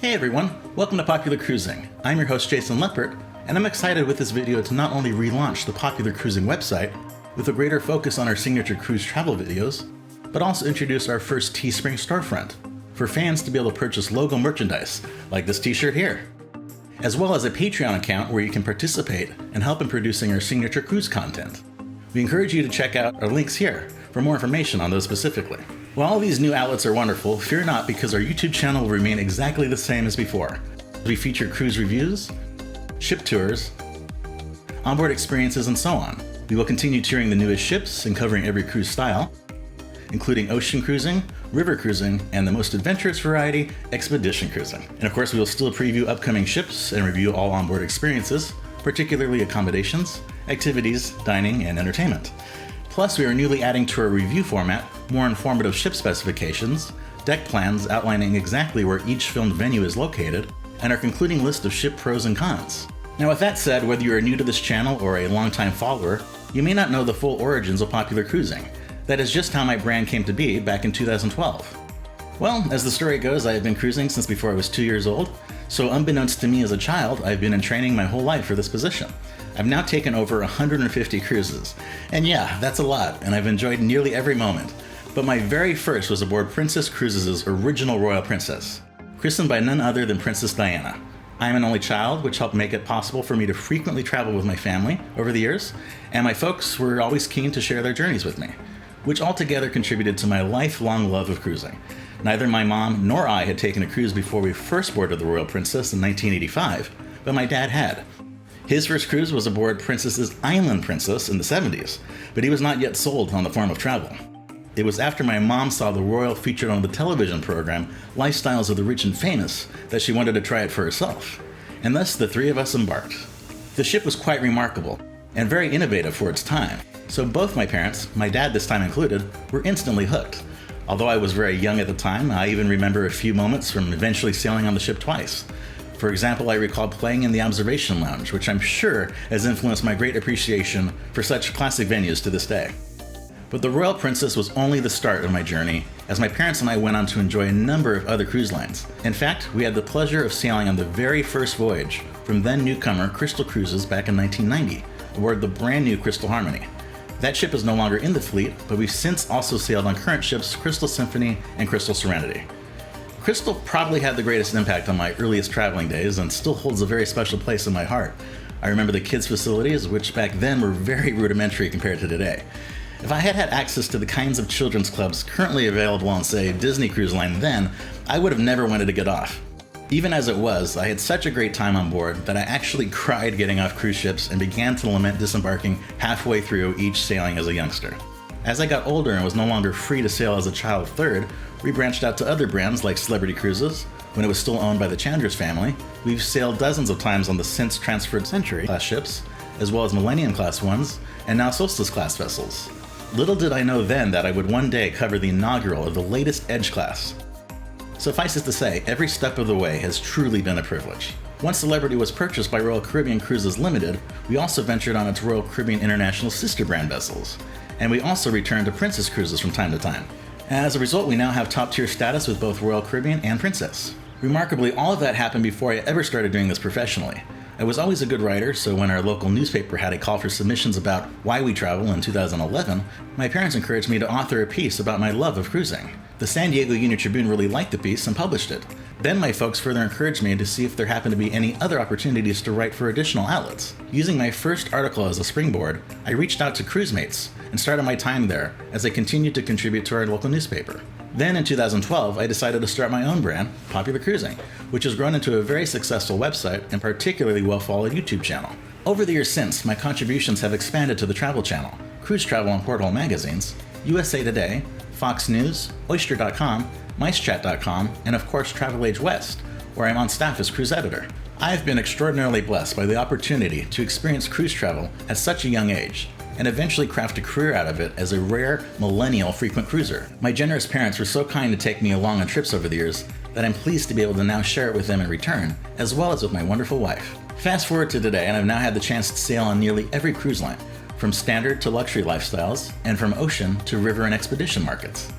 Hey everyone, welcome to Popular Cruising. I'm your host Jason Leppert, and I'm excited with this video to not only relaunch the Popular Cruising website with a greater focus on our signature cruise travel videos, but also introduce our first Teespring storefront for fans to be able to purchase logo merchandise like this t-shirt here, as well as a Patreon account where you can participate and help in producing our signature cruise content. We encourage you to check out our links here for more information on those specifically. While all these new outlets are wonderful, fear not, because our YouTube channel will remain exactly the same as before. We feature cruise reviews, ship tours, onboard experiences, and so on. We will continue touring the newest ships and covering every cruise style, including ocean cruising, river cruising, and the most adventurous variety, expedition cruising. And of course, we will still preview upcoming ships and review all onboard experiences, particularly accommodations, activities, dining, and entertainment. Plus, we are newly adding to our review format more informative ship specifications, deck plans outlining exactly where each filmed venue is located, and our concluding list of ship pros and cons. Now with that said, whether you are new to this channel or a longtime follower, you may not know the full origins of Popular Cruising. That is just how my brand came to be back in 2012. Well, as the story goes, I have been cruising since before I was 2 years old, so unbeknownst to me as a child, I've been in training my whole life for this position. I've now taken over 150 cruises. And yeah, that's a lot, and I've enjoyed nearly every moment. But my very first was aboard Princess Cruises' original Royal Princess, christened by none other than Princess Diana. I am an only child, which helped make it possible for me to frequently travel with my family over the years, and my folks were always keen to share their journeys with me, which altogether contributed to my lifelong love of cruising. Neither my mom nor I had taken a cruise before we first boarded the Royal Princess in 1985, but my dad had. His first cruise was aboard Princess's Island Princess in the 70s, but he was not yet sold on the form of travel. It was after my mom saw the Royal featured on the television program Lifestyles of the Rich and Famous that she wanted to try it for herself, and thus the three of us embarked. The ship was quite remarkable and very innovative for its time, so both my parents, my dad this time included, were instantly hooked. Although I was very young at the time, I even remember a few moments from eventually sailing on the ship twice. For example, I recall playing in the observation lounge, which I'm sure has influenced my great appreciation for such classic venues to this day. But the Royal Princess was only the start of my journey, as my parents and I went on to enjoy a number of other cruise lines. In fact, we had the pleasure of sailing on the very first voyage from then newcomer Crystal Cruises back in 1990, aboard the brand new Crystal Harmony. That ship is no longer in the fleet, but we've since also sailed on current ships Crystal Symphony and Crystal Serenity. Crystal probably had the greatest impact on my earliest traveling days and still holds a very special place in my heart. I remember the kids' facilities, which back then were very rudimentary compared to today. If I had had access to the kinds of children's clubs currently available on, say, Disney Cruise Line then, I would have never wanted to get off. Even as it was, I had such a great time on board that I actually cried getting off cruise ships and began to lament disembarking halfway through each sailing as a youngster. As I got older and was no longer free to sail as a child third, we branched out to other brands like Celebrity Cruises. When it was still owned by the Chandler's family, we've sailed dozens of times on the since transferred Century class ships, as well as Millennium class ones, and now Solstice class vessels. Little did I know then that I would one day cover the inaugural of the latest Edge class. Suffice it to say, every step of the way has truly been a privilege. Once Celebrity was purchased by Royal Caribbean Cruises Limited, we also ventured on its Royal Caribbean International sister brand vessels, and we also returned to Princess Cruises from time to time. As a result, we now have top-tier status with both Royal Caribbean and Princess. Remarkably, all of that happened before I ever started doing this professionally. I was always a good writer, so when our local newspaper had a call for submissions about why we travel in 2011, my parents encouraged me to author a piece about my love of cruising. The San Diego Union-Tribune really liked the piece and published it. Then my folks further encouraged me to see if there happened to be any other opportunities to write for additional outlets. Using my first article as a springboard, I reached out to CruiseMates and started my time there as I continued to contribute to our local newspaper. Then in 2012, I decided to start my own brand, Popular Cruising, which has grown into a very successful website and particularly well-followed YouTube channel. Over the years since, my contributions have expanded to the Travel Channel, Cruise Travel and Porthole magazines, USA Today, Fox News, Oyster.com, MiceChat.com, and of course Travel Age West, where I'm on staff as cruise editor. I've been extraordinarily blessed by the opportunity to experience cruise travel at such a young age, and eventually craft a career out of it as a rare millennial frequent cruiser. My generous parents were so kind to take me along on trips over the years that I'm pleased to be able to now share it with them in return, as well as with my wonderful wife. Fast forward to today, and I've now had the chance to sail on nearly every cruise line, from standard to luxury lifestyles, and from ocean to river and expedition markets.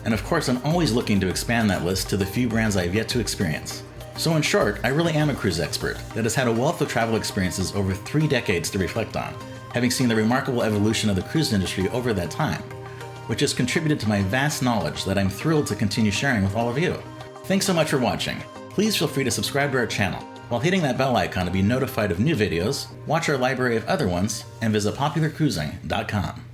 And of course, I'm always looking to expand that list to the few brands I have yet to experience. So in short, I really am a cruise expert that has had a wealth of travel experiences over 3 decades to reflect on, having seen the remarkable evolution of the cruise industry over that time, which has contributed to my vast knowledge that I'm thrilled to continue sharing with all of you. Thanks so much for watching. Please feel free to subscribe to our channel while hitting that bell icon to be notified of new videos, watch our library of other ones, and visit popularcruising.com.